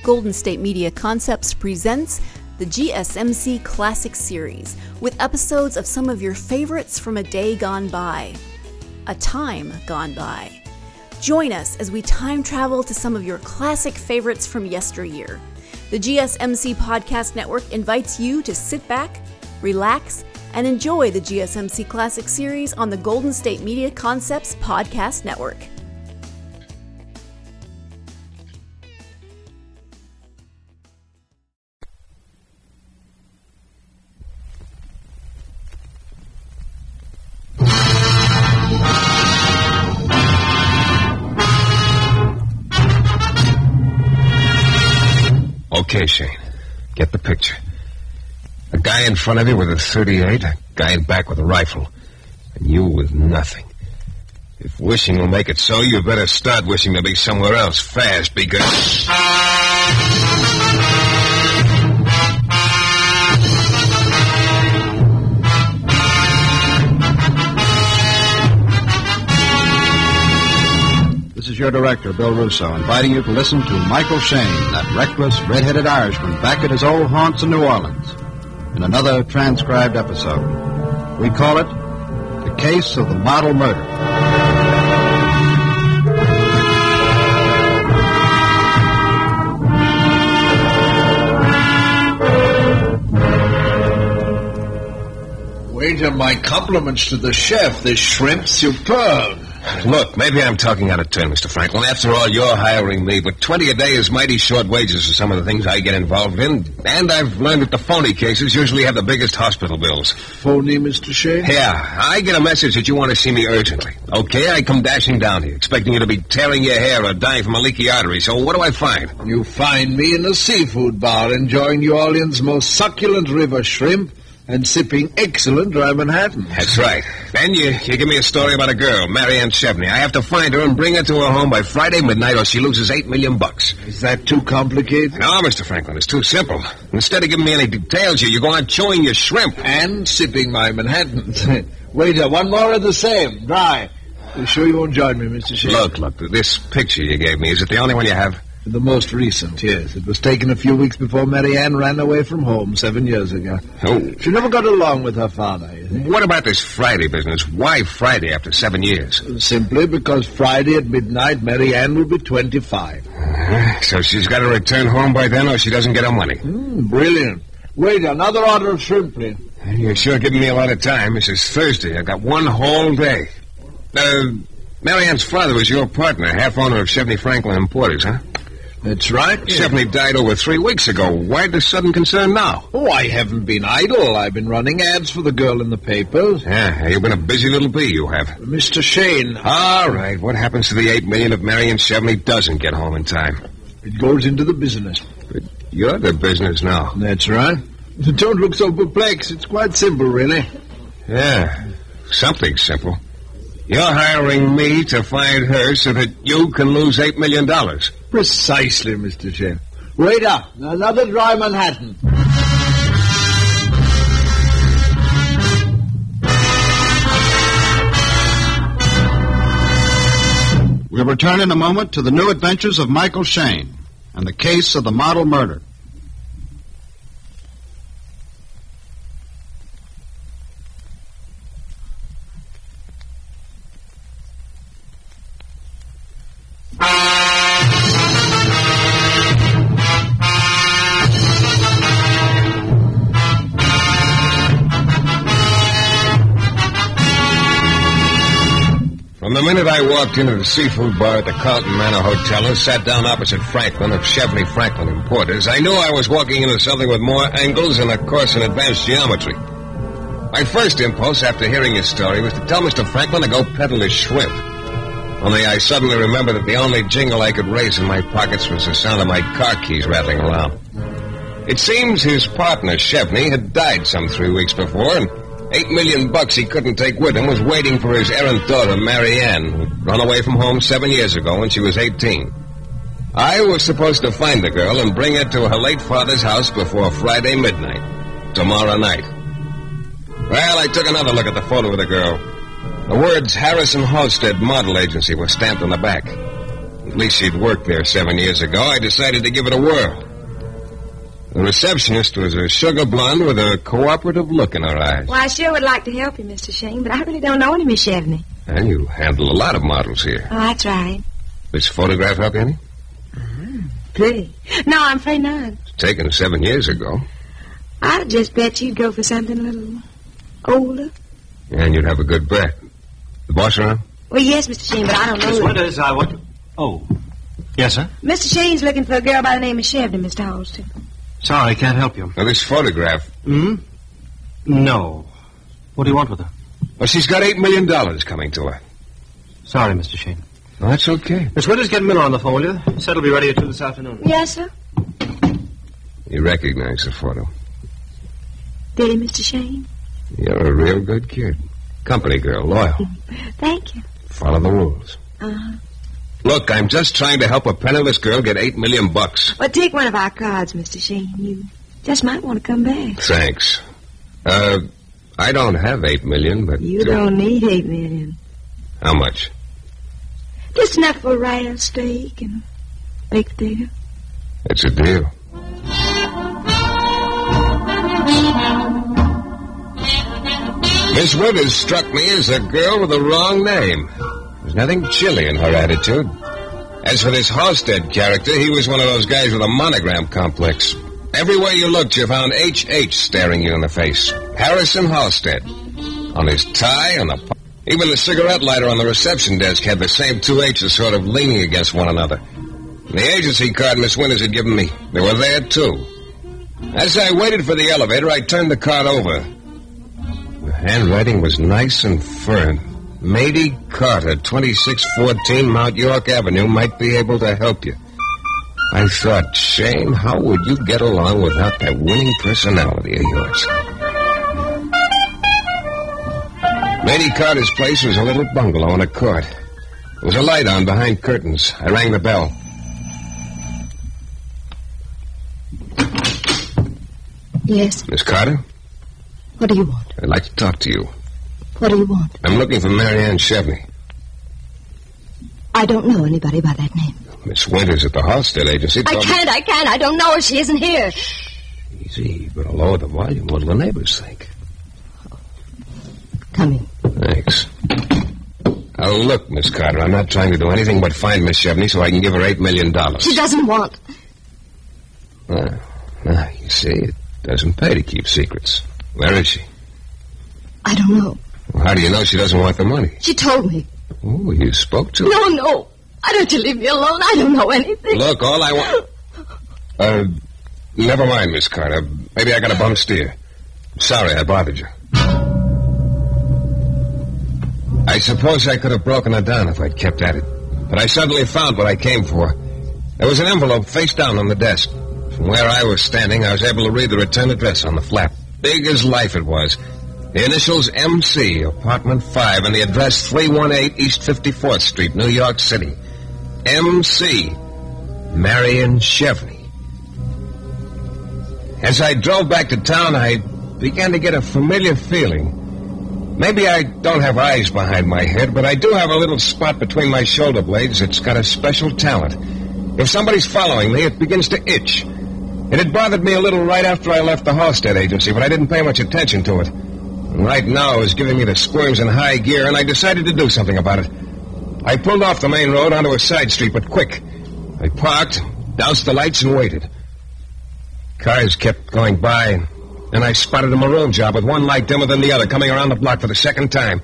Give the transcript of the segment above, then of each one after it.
Golden State Media Concepts presents the GSMC Classic Series, with episodes of some of your favorites from a day gone by, a time gone by. Join us as we time travel to some of your classic favorites from yesteryear. The GSMC Podcast Network invites you to sit back, relax, and enjoy the GSMC Classic Series on the Golden State Media Concepts Podcast Network. Okay, Shane. Get the picture. A guy in front of you with a .38, a guy in back with a rifle, and you with nothing. If wishing will make it so, you better start wishing to be somewhere else fast, because... This is your director, Bill Russo, inviting you to listen to Michael Shayne, that reckless, red-headed Irishman back at his old haunts in New Orleans, in another transcribed episode. We call it The Case of the Model Murder. Waiter, my compliments to the chef. This shrimp's superb. Look, maybe I'm talking out of turn, Mr. Franklin. After all, you're hiring me, but 20 a day is mighty short wages for some of the things I get involved in. And I've learned that the phony cases usually have the biggest hospital bills. Phony, Mr. Shayne? Yeah, I get a message that you want to see me urgently. Okay, I come dashing down here, expecting you to be tearing your hair or dying from a leaky artery. So what do I find? You find me in a seafood bar enjoying New Orleans' most succulent river shrimp and sipping excellent dry Manhattan. That's right. Then you give me a story about a girl, Marianne Chevney. I have to find her and bring her to her home by Friday midnight or she loses $8 million. Is that too complicated? No, Mr. Franklin, it's too simple. Instead of giving me any details, you go on chewing your shrimp. And sipping my Manhattan. Waiter, one more of the same, dry. You sure you won't join me, Mr. Shayne? Look, this picture you gave me, is it the only one you have? The most recent, yes. It was taken a few weeks before Marianne ran away from home 7 years ago. Oh. She never got along with her father, you think? What about this Friday business? Why Friday after 7 years? Simply because Friday at midnight, Marianne will be 25. So she's got to return home by then or she doesn't get her money. Brilliant. Wait, another order of shrimp, please. You're sure giving me a lot of time. This is Thursday. I've got one whole day. Marianne's father was your partner, half owner of Chevney Franklin Importers, huh? That's right. Chevney died over 3 weeks ago. Why the sudden concern now? Oh, I haven't been idle. I've been running ads for the girl in the papers. Yeah, you've been a busy little bee, you have. Mr. Shayne. All right, what happens to the $8 million if Marianne Chevney doesn't get home in time? It goes into the business. But you're the business now. That's right. Don't look so perplexed. It's quite simple, really. Yeah, something simple. You're hiring me to find her so that you can lose $8 million. Precisely, Mr. Shayne. Waiter, another dry Manhattan. We'll return in a moment to the new adventures of Michael Shayne and the case of the model murder. From the minute I walked into the seafood bar at the Carlton Manor Hotel and sat down opposite Franklin of Chevney Franklin Importers, I knew I was walking into something with more angles and a course in advanced geometry. My first impulse after hearing his story was to tell Mr. Franklin to go peddle his shrimp. Only I suddenly remembered that the only jingle I could raise in my pockets was the sound of my car keys rattling around. It seems his partner, Chevney, had died some 3 weeks before, and $8 million he couldn't take with him was waiting for his errant daughter, Marianne, who'd run away from home 7 years ago when she was 18. I was supposed to find the girl and bring her to her late father's house before Friday midnight, tomorrow night. Well, I took another look at the photo of the girl. The words Harrison Halstead Model Agency were stamped on the back. At least she'd worked there 7 years ago. I decided to give it a whirl. The receptionist was a sugar blonde with a cooperative look in her eyes. Well, I sure would like to help you, Mr. Shayne, but I really don't know any Miss Chevney. And you handle a lot of models here. Oh, that's right. This photograph help you any? Pretty. No, I'm afraid not. Taken 7 years ago. I'd just bet you'd go for something a little older. And you'd have a good bet. The boss around? Well, yes, Mr. Shayne, but I don't know. Miss Winters, I want... Oh. Yes, sir? Mr. Shayne's looking for a girl by the name of Chevney, Mr. Halston. Sorry, I can't help you. Now, this photograph... No. What do you want with her? Well, she's got $8 million coming to her. Sorry, Mr. Shayne. Well, that's okay. Miss Winters, get Miller on the phone, will you? He said he'll be ready at 2 this afternoon. Yes, sir. You recognize the photo. Did he, Mr. Shayne? You're a real good kid. Company girl, loyal. Thank you. Follow the rules. Uh-huh. Look, I'm just trying to help a penniless girl get $8 million. Well, take one of our cards, Mr. Shayne. You just might want to come back. Thanks. I don't have $8 million, but... You don't need $8 million. How much? Just enough for a rare steak and baked potato. It's a deal. Miss Winters struck me as a girl with the wrong name. There's nothing chilly in her attitude. As for this Halstead character, he was one of those guys with a monogram complex. Everywhere you looked, you found H.H. staring you in the face. Harrison Halstead. On his tie, on the... Even the cigarette lighter on the reception desk had the same two H's sort of leaning against one another. And the agency card Miss Winters had given me, they were there, too. As I waited for the elevator, I turned the card over. The handwriting was nice and firm. Mady Carter, 2614 Mount York Avenue, might be able to help you. I thought, Shane, how would you get along without that winning personality of yours? Mady Carter's place was a little bungalow in a court. There was a light on behind curtains. I rang the bell. Yes. Miss Carter? What do you want? I'd like to talk to you. What do you want? I'm looking for Marianne Chevney. I don't know anybody by that name. Miss Winters at the Halstead agency told me... I can't. I don't know her. She isn't here. Easy. You better lower the volume. What'll the neighbors think? Come in. Thanks. Now, look, Miss Carter, I'm not trying to do anything but find Miss Chevney so I can give her $8 million. She doesn't want... You see, it doesn't pay to keep secrets. Where is she? I don't know. Well, how do you know she doesn't want the money? She told me. Oh, you spoke to her? No. Why don't you leave me alone? I don't know anything. Look, all I want... never mind, Miss Carter. Maybe I got a bum steer. Sorry I bothered you. I suppose I could have broken her down if I'd kept at it. But I suddenly found what I came for. There was an envelope face down on the desk. From where I was standing, I was able to read the return address on the flap. Big as life it was. The initials MC, apartment 5, and the address 318 East 54th Street, New York City. MC, Marion Chevney. As I drove back to town, I began to get a familiar feeling. Maybe I don't have eyes behind my head, but I do have a little spot between my shoulder blades that's got a special talent. If somebody's following me, it begins to itch. It had bothered me a little right after I left the Halstead agency, but I didn't pay much attention to it. And right now it was giving me the squirms in high gear, and I decided to do something about it. I pulled off the main road onto a side street, but quick. I parked, doused the lights, and waited. Cars kept going by, and I spotted a maroon job with one light dimmer than the other coming around the block for the second time.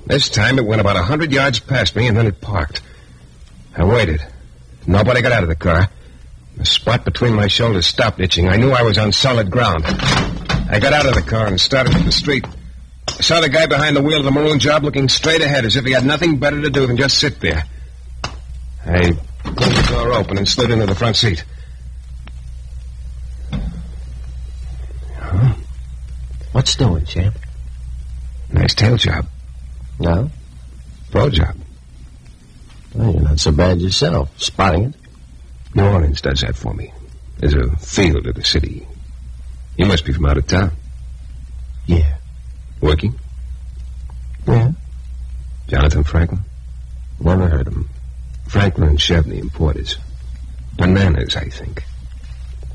This time it went about 100 yards past me, and then it parked. I waited. Nobody got out of the car. The spot between my shoulders stopped itching. I knew I was on solid ground. I got out of the car and started up the street. I saw the guy behind the wheel of the maroon job looking straight ahead as if he had nothing better to do than just sit there. I pulled the door open and slid into the front seat. Huh? What's doing, champ? Nice tail job. No? Pro job. Well, you're not so bad yourself, spotting it. New Orleans does that for me. There's a feel to the city. You must be from out of town. Yeah. Working? Yeah. Jonathan Franklin? Never heard of him. Franklin and Chevney importers. Bananas, I think.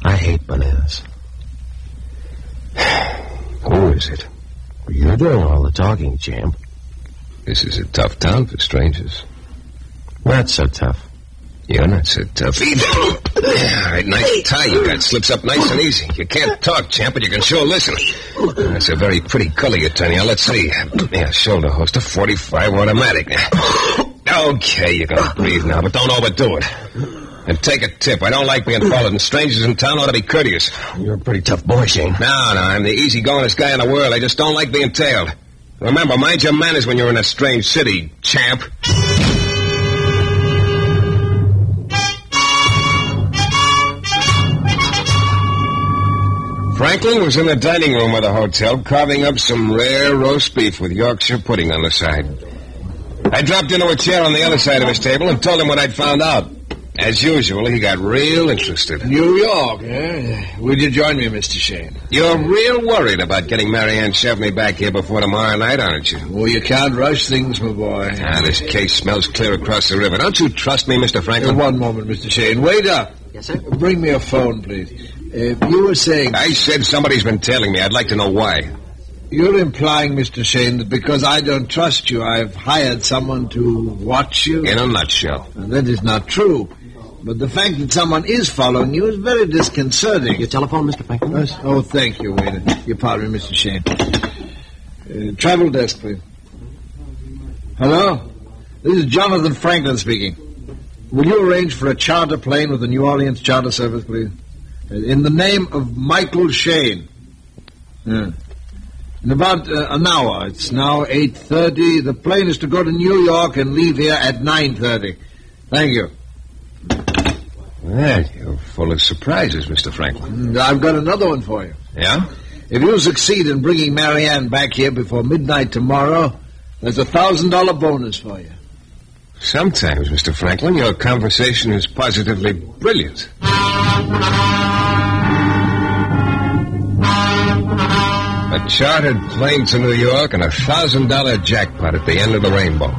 I hate bananas. Who is it? You're doing all the talking, champ. This is a tough town for strangers. Not so tough. You're not so tough either. All right, nice tie you got. Slips up nice and easy. You can't talk, champ, but you can sure listen. That's a very pretty color you're turning on. Let's see. Yeah, shoulder holster, 45 automatic. Okay, you can breathe now, but don't overdo it. And take a tip. I don't like being followed, and strangers in town ought to be courteous. You're a pretty tough boy, Shane. No, I'm the easygoingest guy in the world. I just don't like being tailed. Remember, mind your manners when you're in a strange city, champ. Franklin was in the dining room of the hotel, carving up some rare roast beef with Yorkshire pudding on the side. I dropped into a chair on the other side of his table and told him what I'd found out. As usual, he got real interested. New York, eh? Will you join me, Mr. Shayne? You're real worried about getting Marianne Chevney back here before tomorrow night, aren't you? Oh, you can't rush things, my boy. This case smells clear across the river. Don't you trust me, Mr. Franklin? One moment, Mr. Shayne. Wait up. Yes, sir? Bring me a phone, please. You were saying... I said somebody's been tailing me. I'd like to know why. You're implying, Mr. Shayne, that because I don't trust you, I've hired someone to watch you? In a nutshell. And that is not true. But the fact that someone is following you is very disconcerting. Your telephone, Mr. Franklin? Yes? Oh, thank you, waiter. Your pardon me, Mr. Shayne. Travel desk, please. Hello? This is Jonathan Franklin speaking. Will you arrange for a charter plane with the New Orleans Charter Service, please? In the name of Michael Shayne. Yeah. In about an hour. It's now 8:30. The plane is to go to New York and leave here at 9:30. Thank you. Well, you're full of surprises, Mr. Franklin. I've got another one for you. Yeah? If you succeed in bringing Marianne back here before midnight tomorrow, there's a $1,000 bonus for you. Sometimes, Mr. Franklin, your conversation is positively brilliant. A chartered plane to New York and a $1,000 jackpot at the end of the rainbow.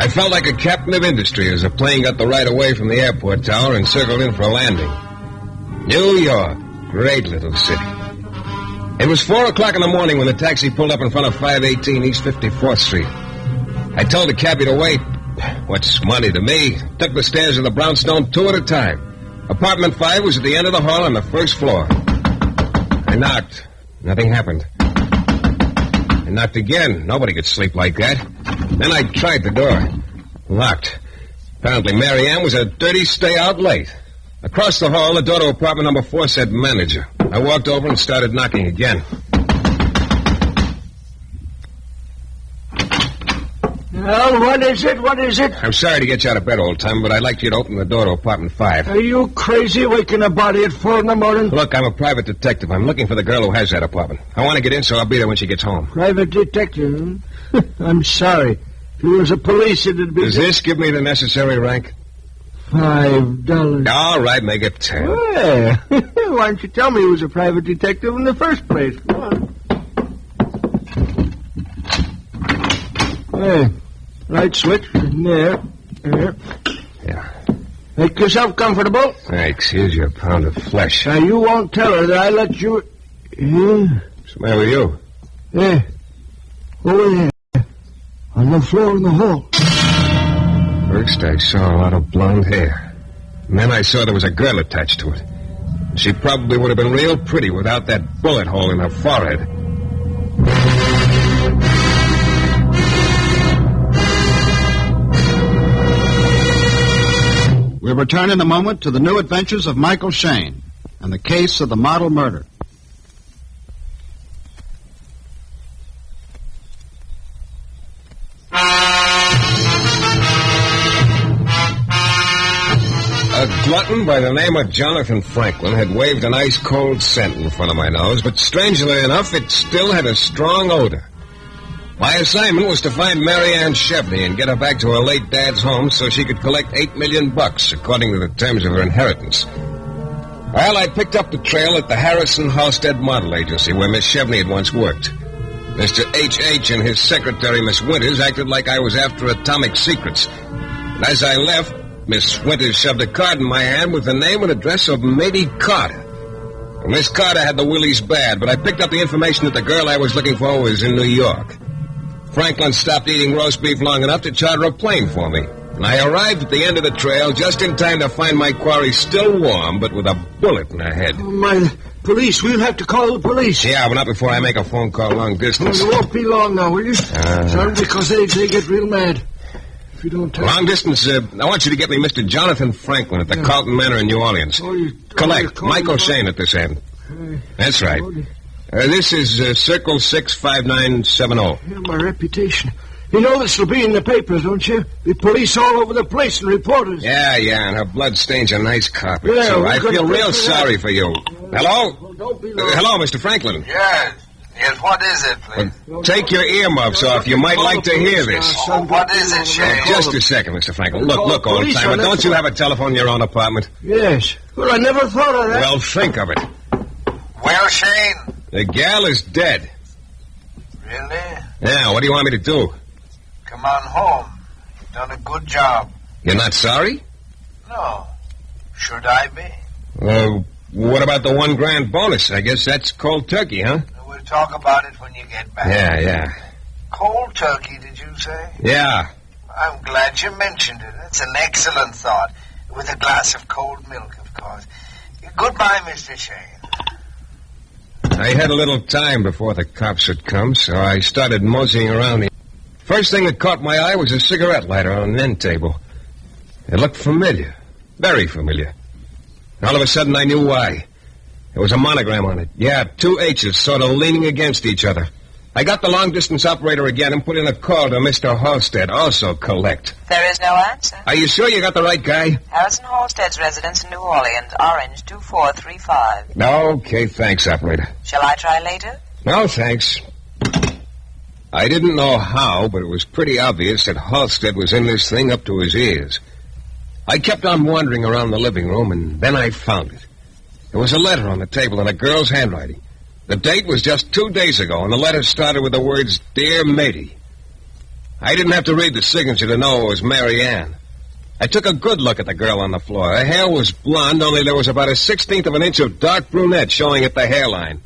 I felt like a captain of industry as the plane got the right of way from the airport tower and circled in for a landing. New York, great little city. It was 4 o'clock in the morning when the taxi pulled up in front of 518 East 54th Street. I told the cabbie to wait. What's money to me? Took the stairs of the brownstone 2 at a time. Apartment 5 was at the end of the hall on the first floor. I knocked. Nothing happened. I knocked again. Nobody could sleep like that. Then I tried the door. Locked. Apparently Marianne was a dirty stay-out late. Across the hall, the door to apartment number 4 said manager. I walked over and started knocking again. Well, what is it? What is it? I'm sorry to get you out of bed all the time, but I'd like you to open the door to apartment 5. Are you crazy waking a body at 4 in the morning? Look, I'm a private detective. I'm looking for the girl who has that apartment. I want to get in, so I'll be there when she gets home. Private detective? I'm sorry. If he was a police, it'd be... Does this give me the necessary rank? $5. All right, make it 10. Well, why didn't you tell me he was a private detective in the first place? Come on. Hey, light switch. There. Yeah. Make yourself comfortable. Thanks. Here's your pound of flesh. Now, you won't tell her that I let you... Yeah. What's the matter with you? Yeah. Over there. On the floor in the hall. First, I saw a lot of blonde hair. And then I saw there was a girl attached to it. She probably would have been real pretty without that bullet hole in her forehead. We'll return in a moment to the new adventures of Michael Shayne and the case of the model murder. A glutton by the name of Jonathan Franklin had waved an ice-cold scent in front of my nose, but strangely enough, it still had a strong odor. My assignment was to find Marianne Chevney and get her back to her late dad's home so she could collect $8 million, according to the terms of her inheritance. Well, I picked up the trail at the Harrison Halstead Model Agency where Miss Chevney had once worked. Mr. H.H. and his secretary, Miss Winters, acted like I was after atomic secrets. And as I left, Miss Winters shoved a card in my hand with the name and address of Matey Carter. And Miss Carter had the willies bad, but I picked up the information that the girl I was looking for was in New York. Franklin stopped eating roast beef long enough to charter a plane for me. And I arrived at the end of the trail just in time to find my quarry still warm, but with a bullet in her head. Oh, my police. We'll have to call the police. Yeah, but not before I make a phone call long distance. Well, you won't be long now, will you? Sorry, because they get real mad. If you don't tell long distance, I want you to get me Mr. Jonathan Franklin at the Carlton Manor in New Orleans. Collect. Michael Shayne at this end. That's right. This is Circle 65970. Yeah, my reputation. You know this will be in the papers, don't you? The police all over the place and reporters. Yeah, and her blood stains a nice carpet, Yeah, too. we're I gonna feel real pay for sorry for you. Hello? Well, don't be long. Hello, Mr. Franklin. Yes, what is it, please? Take your earmuffs off. You might like to hear this. Oh, what is it, Shane? Just a second, Mr. Franklin. Look, old-timer, don't you have a telephone in your own apartment? Yes. Well, I never thought of that. Well, think of it. Well, Shane? The gal is dead. Really? Yeah, what do you want me to do? Come on home. You've done a good job. You're not sorry? No. Should I be? What about the $1,000 bonus? I guess that's cold turkey, huh? We'll talk about it when you get back. Yeah. Cold turkey, did you say? Yeah. I'm glad you mentioned it. It's an excellent thought. With a glass of cold milk, of course. Goodbye, Mr. Shane. I had a little time before the cops would come, so I started moseying around. First thing that caught my eye was a cigarette lighter on an end table. It looked familiar. Very familiar. All of a sudden, I knew why. There was a monogram on it. Yeah, 2 H's sort of leaning against each other. I got the long-distance operator again and put in a call to Mr. Halstead, also collect. There is no answer. Are you sure you got the right guy? Harrison Halstead's residence in New Orleans, Orange 2435. Okay, thanks, operator. Shall I try later? No, thanks. I didn't know how, but it was pretty obvious that Halstead was in this thing up to his ears. I kept on wandering around the living room, and then I found it. There was a letter on the table in a girl's handwriting. The date was just 2 days ago, and the letter started with the words, Dear Matey. I didn't have to read the signature to know it was Mary Ann. I took a good look at the girl on the floor. Her hair was blonde, only there was about 1/16 of an inch of dark brunette showing at the hairline.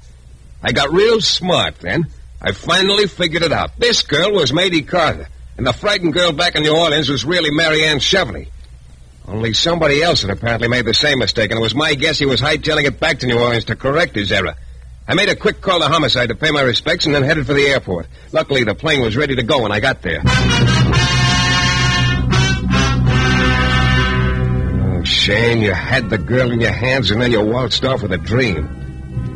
I got real smart then. I finally figured it out. This girl was Matey Carter, and the frightened girl back in New Orleans was really Mary Ann Chevney. Only somebody else had apparently made the same mistake, and it was my guess he was hightailing it back to New Orleans to correct his error. I made a quick call to homicide to pay my respects and then headed for the airport. Luckily, the plane was ready to go when I got there. Oh, Shane, you had the girl in your hands and then you waltzed off with a dream.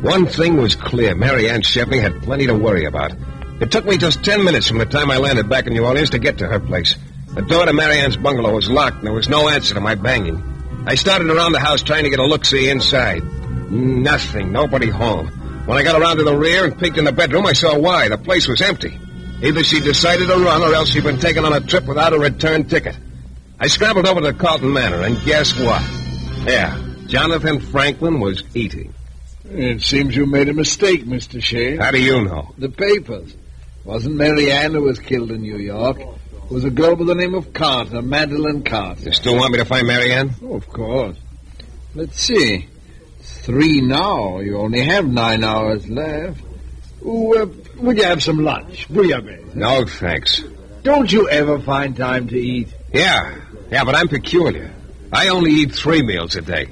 One thing was clear. Mary Ann Chevney had plenty to worry about. It took me just 10 minutes from the time I landed back in New Orleans to get to her place. The door to Mary Ann's bungalow was locked, and there was no answer to my banging. I started around the house trying to get a look-see inside. Nothing. Nobody home. When I got around to the rear and peeked in the bedroom, I saw why. The place was empty. Either she decided to run, or else she'd been taken on a trip without a return ticket. I scrambled over to the Carlton Manor, and guess what? Yeah, Jonathan Franklin was eating. It seems you made a mistake, Mr. Shayne. How do you know? The papers. Wasn't Mary Ann who was killed in New York. It was a girl by the name of Carter, Madeline Carter. You still want me to find Mary Ann? Oh, of course. Let's see. It's 3 now. You only have 9 hours left. Would you have some lunch? Bouillabaisse? No, thanks. Don't you ever find time to eat? Yeah, but I'm peculiar. I only eat 3 meals a day.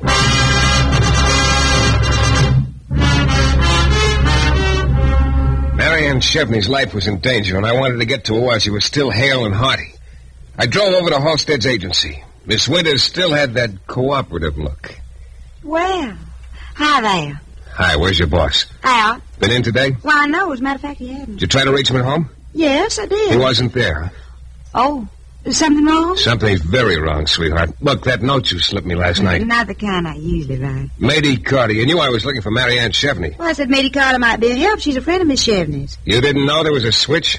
Mary Ann Chevney's life was in danger, and I wanted to get to her while she was still hale and hearty. I drove over to Halstead's agency. Miss Winters still had that cooperative look. Well, hi there. Hi, where's your boss? Out. Been in today? Why, no, as a matter of fact, he hadn't. Did you try to reach him at home? Yes, I did. He wasn't there, huh? Oh, is something wrong? Something's very wrong, sweetheart. Look, that note you slipped me last night. Not the kind I usually write. Matey Carter, you knew I was looking for Mary Ann Chevney. Well, I said Matey Carter might be of help. She's a friend of Miss Chevney's. You didn't know there was a switch?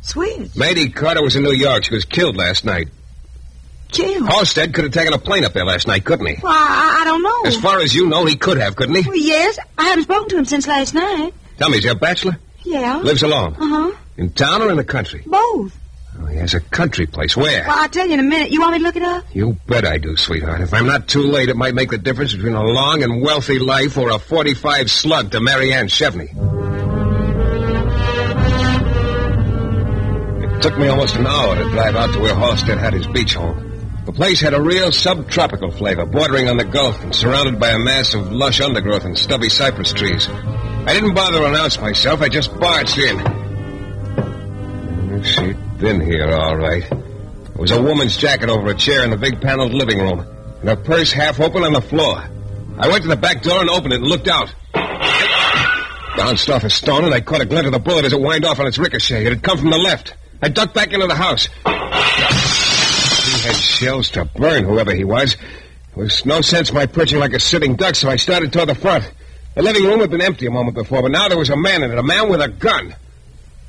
Switch? Matey Carter was in New York. She was killed last night. Killed? Halstead could have taken a plane up there last night, couldn't he? Well, I don't know. As far as you know, he could have, couldn't he? Well, yes. I haven't spoken to him since last night. Tell me, is he a bachelor? Yeah. Lives alone? Uh-huh. In town or in the country? Both. Oh, he has a country place. Where? Well, I'll tell you in a minute. You want me to look it up? You bet I do, sweetheart. If I'm not too late, it might make the difference between a long and wealthy life or a 45 slug to Marianne Chevney. It took me almost an hour to drive out to where Halstead had his beach home. The place had a real subtropical flavor, bordering on the Gulf and surrounded by a mass of lush undergrowth and stubby cypress trees. I didn't bother to announce myself. I just barged in. She'd been here, all right. There was a woman's jacket over a chair in the big paneled living room, and her purse half open on the floor. I went to the back door and opened it and looked out. Bounced off a stone, and I caught a glint of the bullet as it whined off on its ricochet. It had come from the left. I ducked back into the house. He had shells to burn, whoever he was. There was no sense my perching like a sitting duck, so I started toward the front. The living room had been empty a moment before, but now there was a man in it, a man with a gun.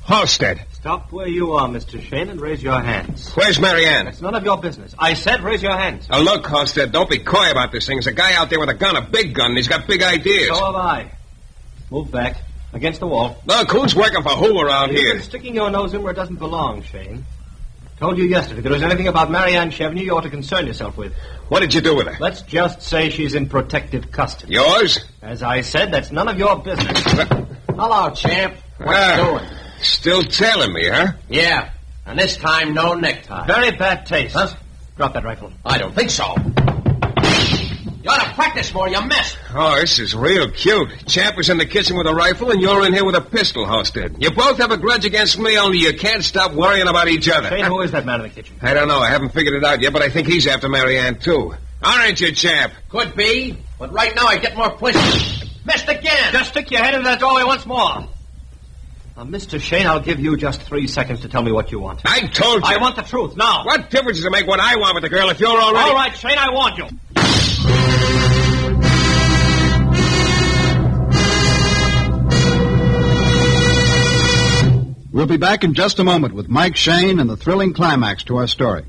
Halstead. Stop where you are, Mr. Shayne, and raise your hands. Where's Marianne? It's none of your business. I said raise your hands. Now, look, Halstead, don't be coy about this thing. There's a guy out there with a gun, a big gun, and he's got big ideas. So have I. Move back. Against the wall. Look, who's working for who around here? You're sticking your nose in where it doesn't belong, Shayne. Told you yesterday, if there was anything about Marianne Chevney you ought to concern yourself with. What did you do with her? Let's just say she's in protective custody. Yours? As I said, that's none of your business. Hello, champ. What you doing? Still tailing me, huh? Yeah, and this time no necktie. Very bad taste. Huh? Drop that rifle. I don't think so. You ought to practice more, you missed. Oh, this is real cute. Champ was in the kitchen with a rifle, and you're in here with a pistol, Halstead. You both have a grudge against me, only you can't stop worrying about each other. Shayne, who is that man in the kitchen? I don't know. I haven't figured it out yet, but I think he's after Marianne, too. Aren't you, Champ? Could be, but right now I get more points. Missed again. Just stick your head into that doorway once more. Now, Mr. Shayne, I'll give you just 3 seconds to tell me what you want. I told you. I want the truth, now. What difference does it make what I want with the girl if you're already... All right, Shayne, I warned you. We'll be back in just a moment with Mike Shayne and the thrilling climax to our story.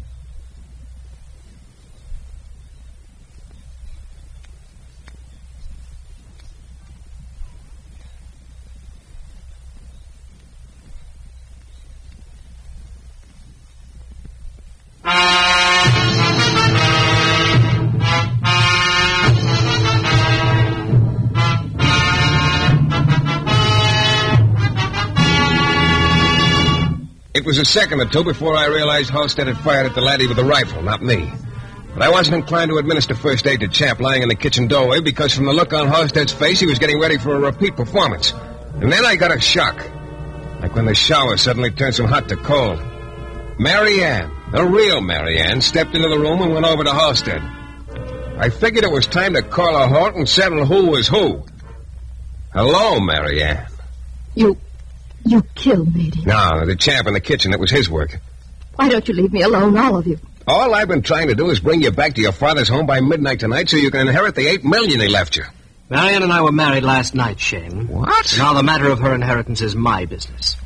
It was a second or two before I realized Halstead had fired at the laddie with a rifle, not me. But I wasn't inclined to administer first aid to Champ lying in the kitchen doorway because from the look on Halstead's face, he was getting ready for a repeat performance. And then I got a shock. Like when the shower suddenly turns from hot to cold. Marianne, the real Marianne, stepped into the room and went over to Halstead. I figured it was time to call a halt and settle who was who. Hello, Marianne. You killed me. No, the Champ in the kitchen, it was his work. Why don't you leave me alone, all of you? All I've been trying to do is bring you back to your father's home by midnight tonight so you can inherit the $8 million he left you. Marianne and I were married last night, Shayne. What? Now the matter of her inheritance is my business.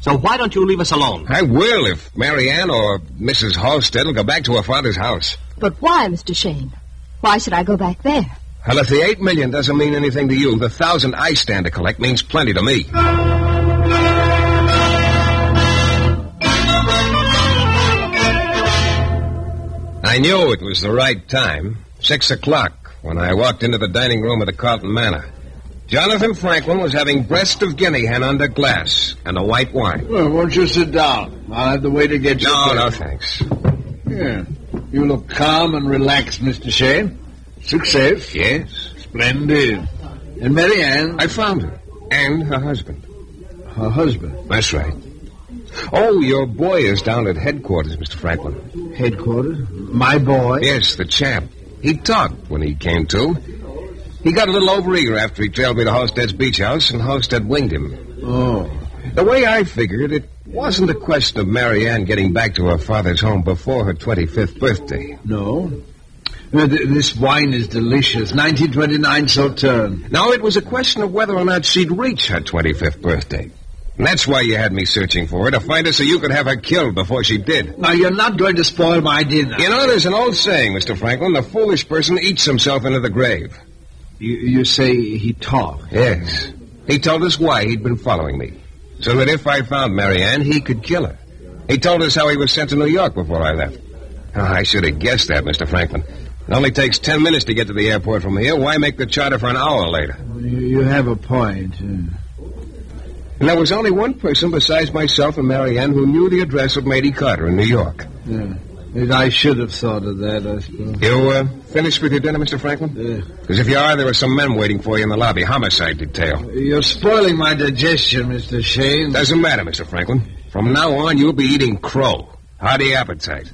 So why don't you leave us alone? I will if Marianne or Mrs. Halstead will go back to her father's house. But why, Mr. Shayne? Why should I go back there? Well, if the $8 million doesn't mean anything to you, the 1,000 I stand to collect means plenty to me. I knew it was the right time, 6 o'clock, when I walked into the dining room of the Carlton Manor. Jonathan Franklin was having breast of guinea hen under glass and a white wine. Well, won't you sit down? I'll have the waiter get you. No, thanks. Yeah. You look calm and relaxed, Mr. Shayne. Success? Yes. Splendid. And Marianne? I found her. And her husband. Her husband? That's right. Oh, your boy is down at headquarters, Mr. Franklin. Headquarters? My boy? Yes, the Champ. He talked when he came to. He got a little overeager after he trailed me to Halstead's beach house, and Halstead winged him. Oh. The way I figured, it wasn't a question of Marianne getting back to her father's home before her 25th birthday. No. This wine is delicious. 1929 Sauterne. No, it was a question of whether or not she'd reach her 25th birthday. And that's why you had me searching for her, to find her so you could have her killed before she did. Now, you're not going to spoil my dinner. You know, there's an old saying, Mr. Franklin, the foolish person eats himself into the grave. You say he talked? Yes. He told us why he'd been following me, so that if I found Marianne, he could kill her. He told us how he was sent to New York before I left. Oh, I should have guessed that, Mr. Franklin. It only takes 10 minutes to get to the airport from here. Why make the charter for an hour later? You have a point. And there was only one person besides myself and Marianne who knew the address of Matey Carter in New York. Yeah. I should have thought of that, I suppose. You finished with your dinner, Mr. Franklin? Yeah. Because if you are, there are some men waiting for you in the lobby. Homicide detail. You're spoiling my digestion, Mr. Shayne. Doesn't matter, Mr. Franklin. From now on, you'll be eating crow. Hearty appetite.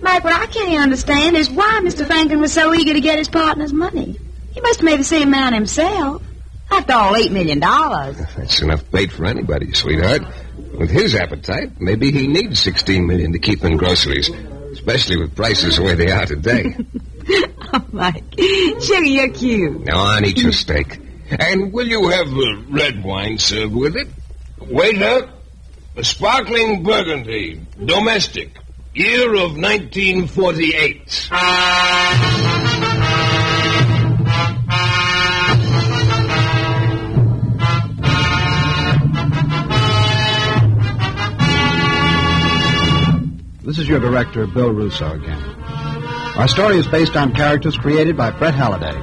Mike, what I can't understand is why Mr. Franklin was so eager to get his partner's money. He must have made the same amount himself. After all, $8 million. That's enough bait for anybody, sweetheart. With his appetite, maybe he needs $16 million to keep in groceries, especially with prices the way they are today. Oh, Mike. Sugar, you're cute. Now on, eat your steak. And will you have red wine served with it? Waiter, a sparkling burgundy, domestic, year of 1948. This is your director, Bill Russo, again. Our story is based on characters created by Brett Halliday.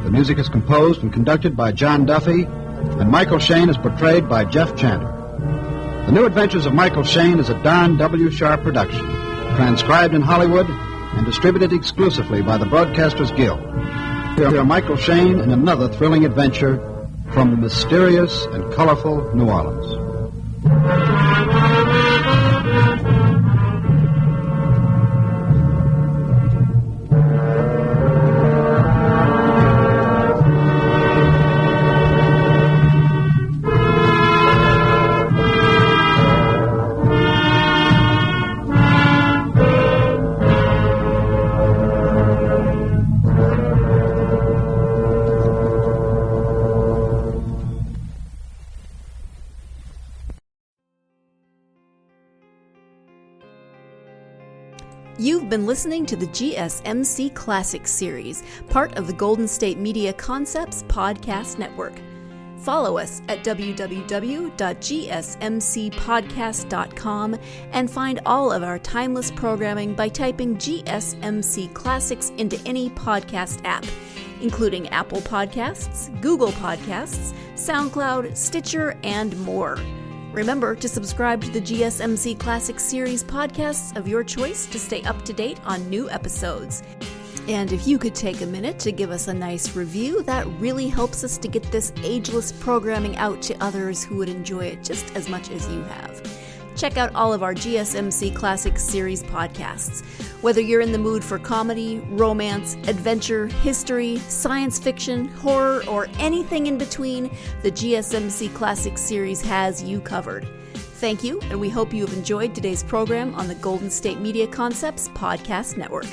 The music is composed and conducted by John Duffy, and Michael Shayne is portrayed by Jeff Chanter. The New Adventures of Michael Shayne is a Don W. Sharp production, transcribed in Hollywood and distributed exclusively by the Broadcasters Guild. Here are Michael Shayne in another thrilling adventure from mysterious and colorful New Orleans. You've been listening to the GSMC Classic Series, part of the Golden State Media Concepts Podcast Network. Follow us at www.gsmcpodcast.com and find all of our timeless programming by typing GSMC Classics into any podcast app, including Apple Podcasts, Google Podcasts, SoundCloud, Stitcher, and more. Remember to subscribe to the GSMC Classic Series podcasts of your choice to stay up to date on new episodes. And if you could take a minute to give us a nice review, that really helps us to get this ageless programming out to others who would enjoy it just as much as you have. Check out all of our GSMC Classic Series podcasts. Whether you're in the mood for comedy, romance, adventure, history, science fiction, horror, or anything in between, the GSMC Classic Series has you covered. Thank you, and we hope you have enjoyed today's program on the Golden State Media Concepts Podcast Network.